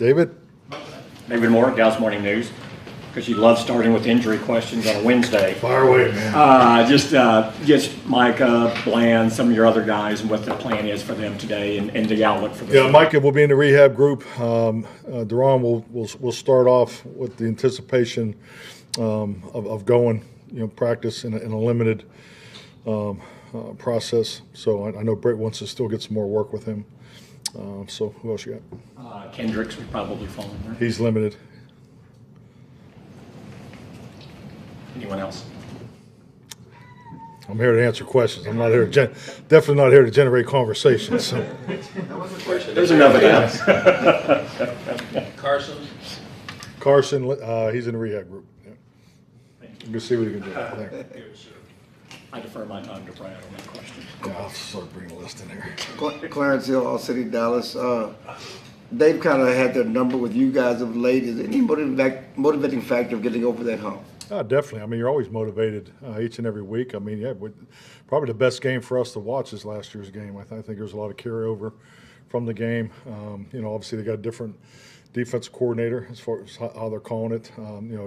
David? David Moore, Dallas Morning News, because you love starting with injury questions on a Wednesday. Fire away, man. Just Micah, Bland, some of your other guys, and what the plan is for them today and the outlook for this. Yeah, Micah will be in the rehab group. Deron will start off with the anticipation of going, practice in a limited process. So I know Brett wants to still get some more work with him. So who else you got? Kendricks would probably fall in there. He's limited. Anyone else? I'm here to answer questions. I'm not here to definitely not here to generate conversations. So. That was a question. There's enough of that. Carson, he's in the rehab group. Yeah. You can see what he can do. I defer my time to Brad on that question. Yeah, I'll sort of bring the list in here. Clarence Hill, All City, Dallas. They've kind of had their number with you guys of late. Is there any motivating factor of getting over that hump? Definitely. I mean, you're always motivated each and every week. I mean, yeah, probably the best game for us to watch is last year's game. I think there's a lot of carryover from the game. Obviously they got a different defensive coordinator as far as how they're calling it.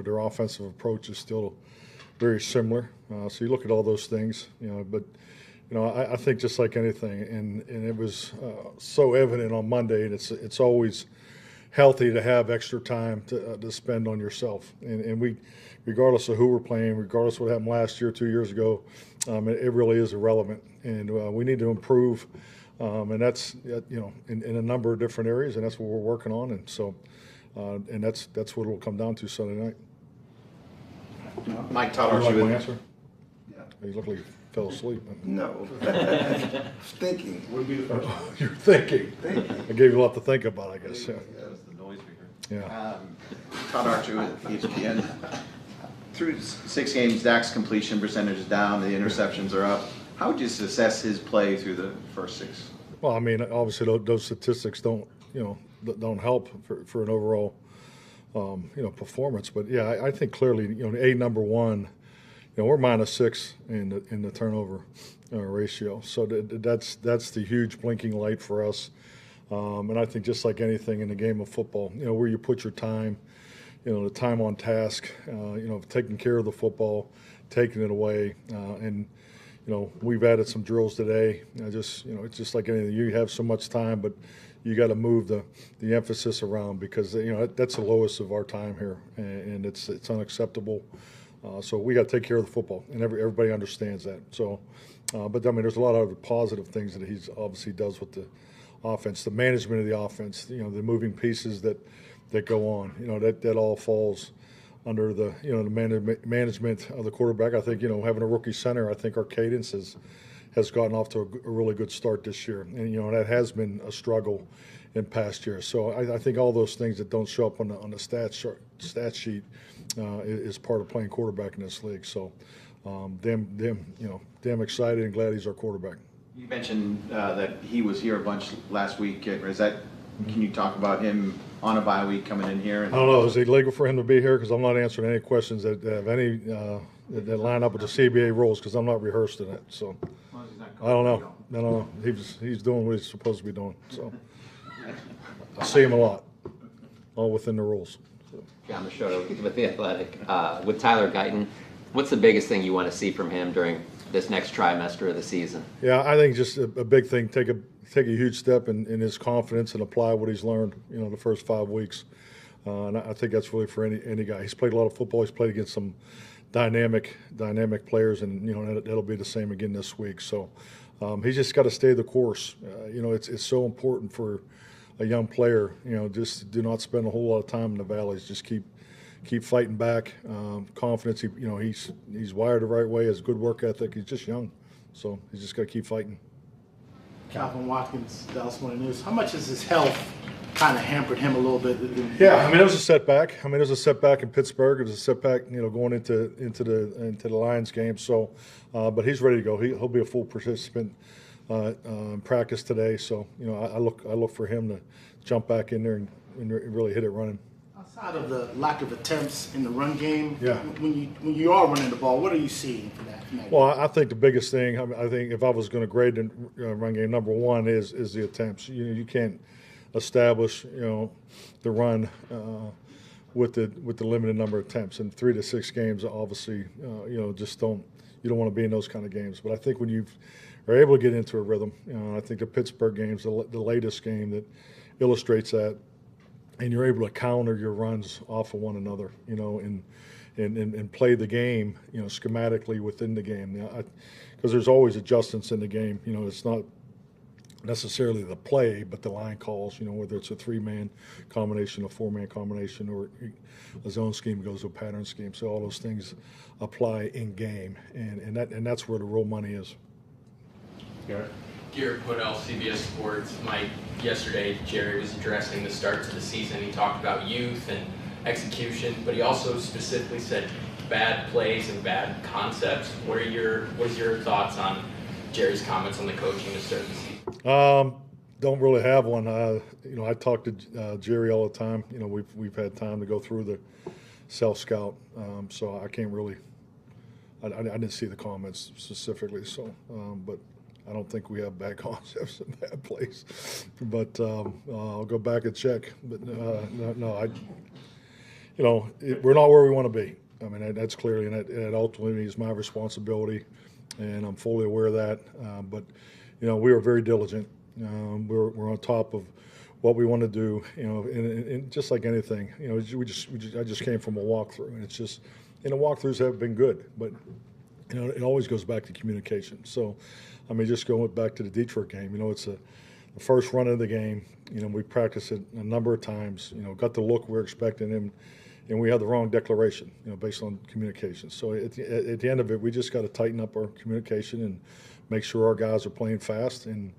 Their offensive approach is still very similar. So you look at all those things, but I think just like anything, and it was so evident on Monday, and it's always healthy to have extra time to spend on yourself. And we, regardless of who we're playing, regardless of what happened last year, 2 years ago, it really is irrelevant. And we need to improve, and that's in a number of different areas, and that's what we're working on. And so, and that's what it'll come down to Sunday night. Mike, Todd, Would you like my answer? Yeah. You look like you fell asleep. No. Thinking. You're thinking. I gave you a lot to think about, I guess. Yeah. That was the noise we heard. Yeah. Todd Archer with ESPN. Through 6 games, Dak's completion percentage is down, the interceptions are up. How would you assess his play through the first 6? Well, I mean, obviously those statistics don't help for an overall performance. But yeah, I think clearly, number one, we're -6 in the turnover ratio. So that's the huge blinking light for us. And I think just like anything in the game of football, where you put your time, the time on task, taking care of the football, taking it away, and we've added some drills today. It's just like anything. You have so much time, but you got to move the emphasis around because that's the lowest of our time here, and it's unacceptable. So we got to take care of the football, and everybody understands that. So, but I mean, there's a lot of other positive things that he's obviously does with the offense, the management of the offense, the moving pieces that go on. That all falls under the the management of the quarterback. I think having a rookie center, I think our cadence has gotten off to a really good start this year, and that has been a struggle in past years. So I think all those things that don't show up on the stat sheet is part of playing quarterback in this league. So damn excited and glad he's our quarterback. You mentioned that he was here a bunch last week. Can you talk about him on a bye week coming in here? I don't know. Is it legal for him to be here? Because I'm not answering any questions that have any that line up with the CBA rules because I'm not rehearsed in it. So I don't know. He's doing what he's supposed to be doing. So I see him a lot, all within the rules. So. John Machado with The Athletic. With Tyler Guyton, what's the biggest thing you want to see from him during this next trimester of the season? Yeah, I think just a big thing, take a huge step in his confidence and apply what he's learned, the first 5 weeks. And I think that's really for any guy. He's played a lot of football. He's played against some dynamic players, and that'll be the same again this week. So he's just got to stay the course. It's so important for a young player. Just do not spend a whole lot of time in the valleys. Just keep fighting back. Confidence. He's wired the right way. Has good work ethic. He's just young, so he's just got to keep fighting. Calvin Watkins, Dallas Morning News. How much has his health kind of hampered him a little bit? Yeah, I mean, it was a setback. It was a setback in Pittsburgh. It was a setback, going into the Lions game. So, but he's ready to go. He'll be a full participant in practice today. So, I look for him to jump back in there and really hit it running. Outside of the lack of attempts in the run game, yeah. when you are running the ball, what are you seeing from that? Well, I think the biggest thing, I think if I was going to grade the run game, number one is the attempts. You can't establish, the run with the limited number of attempts. And 3 to 6 games, obviously, just you don't want to be in those kind of games. But I think when you are able to get into a rhythm, I think the Pittsburgh game's the latest game that illustrates that, and you're able to counter your runs off of one another, and play the game, schematically within the game. Because there's always adjustments in the game. It's not necessarily the play, but the line calls, whether it's a 3-man combination, a 4-man combination, or a zone scheme goes to a pattern scheme. So all those things apply in game, and that's where the real money is. Garrett? Garrett Woodell, CBS Sports. Mike, yesterday Jerry was addressing the start to the season. He talked about youth and execution, but he also specifically said bad plays and bad concepts. What is your thoughts on Jerry's comments on the coaching to start the season? Don't really have one. I talk to Jerry all the time. We've had time to go through the self-scout, so I can't really. I didn't see the comments specifically, so but I don't think we have bad concepts and bad plays. But I'll go back and check. But no, we're not where we want to be. I mean, that's clearly, and it ultimately is my responsibility, and I'm fully aware of that. But we are very diligent. We're on top of what we want to do. And just like anything, I just came from a walkthrough, and it's just, the walkthroughs have been good, but it always goes back to communication. So, I mean, just going back to the Detroit game, it's the first run of the game. We practiced it a number of times. Got the look we're expecting him. And we had the wrong declaration, based on communication. So at the end of it, we just got to tighten up our communication and make sure our guys are playing fast and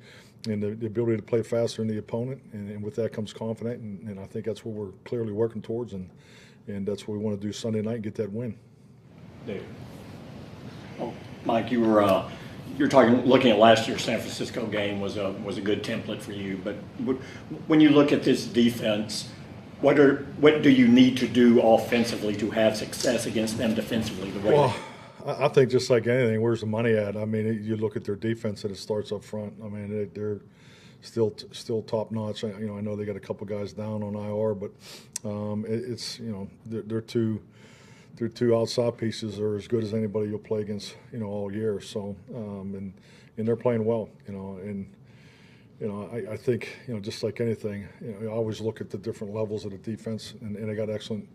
the ability to play faster than the opponent. And with that comes confidence. And I think that's what we're clearly working towards. And that's what we want to do Sunday night and get that win. David. Oh, Mike, you're looking at last year's San Francisco game was a good template for you. But when you look at this defense, what do you need to do offensively to have success against them defensively? Well, I think just like anything, where's the money at? I mean, you look at their defense and it starts up front. I mean, they're still top notch. I know they got a couple guys down on IR, but it's their two outside pieces are as good as anybody you'll play against all year. So and they're playing well. I think, just like anything, I always look at the different levels of the defense, and they got excellent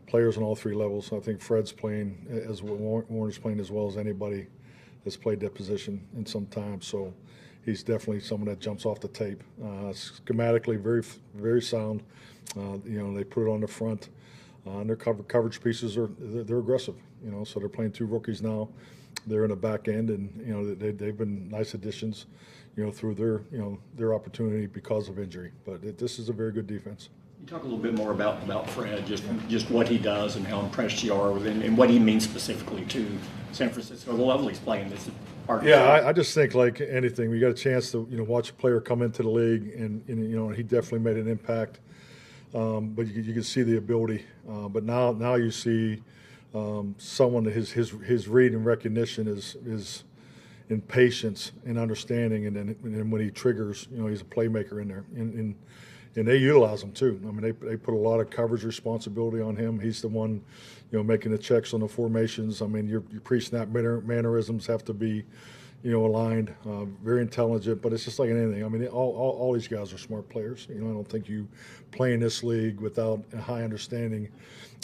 players on all 3 levels. I think Fred's playing Warner's playing as well as anybody that's played that position in some time. So he's definitely someone that jumps off the tape. Schematically, very, very sound. They put it on the front. And their coverage pieces they're aggressive. So they're playing 2 rookies now. They're in the back end, and they've been nice additions. Through their opportunity because of injury. But this is a very good defense. You talk a little bit more about Fred, just what he does and how impressed you are with him, and what he means specifically to San Francisco. The level he's playing this. Yeah, I just think like anything, we got a chance to watch a player come into the league, and he definitely made an impact. But you can see the ability. But now you see someone that his read and recognition is in patience and understanding, and then when he triggers, he's a playmaker in there, and they utilize him too. I mean, they put a lot of coverage responsibility on him. He's the one, making the checks on the formations. I mean, your pre-snap mannerisms have to be, aligned. Very intelligent, but it's just like anything. I mean, all these guys are smart players. I don't think you play in this league without a high understanding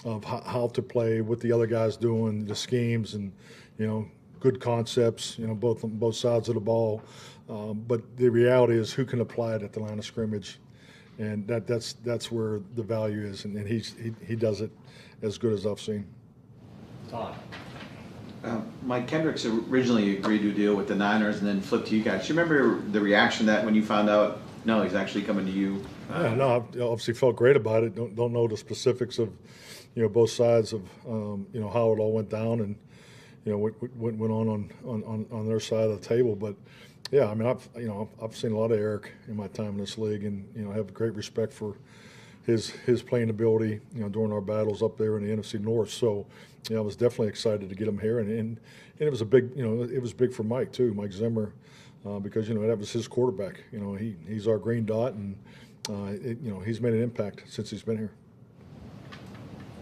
of how to play, what the other guys doing, the schemes, and good concepts, both sides of the ball. But the reality is, who can apply it at the line of scrimmage, and that's where the value is, and he does it as good as I've seen. Todd. Mike, Kendricks originally agreed to a deal with the Niners and then flipped to you guys. Do you remember the reaction that when you found out, no, he's actually coming to you? Yeah, no, I obviously felt great about it. Don't know the specifics of, both sides of, how it all went down and, what went on their side of the table. But yeah, I mean, I've seen a lot of Eric in my time in this league, and I have great respect for his playing ability, during our battles up there in the NFC North. So, I was definitely excited to get him here, and it was a big, it was big for Mike too, Mike Zimmer, because that was his quarterback. He's our green dot, and he's made an impact since he's been here.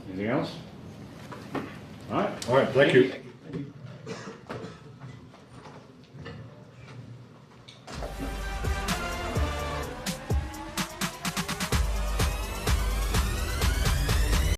Anything else? All right. All right, thank you.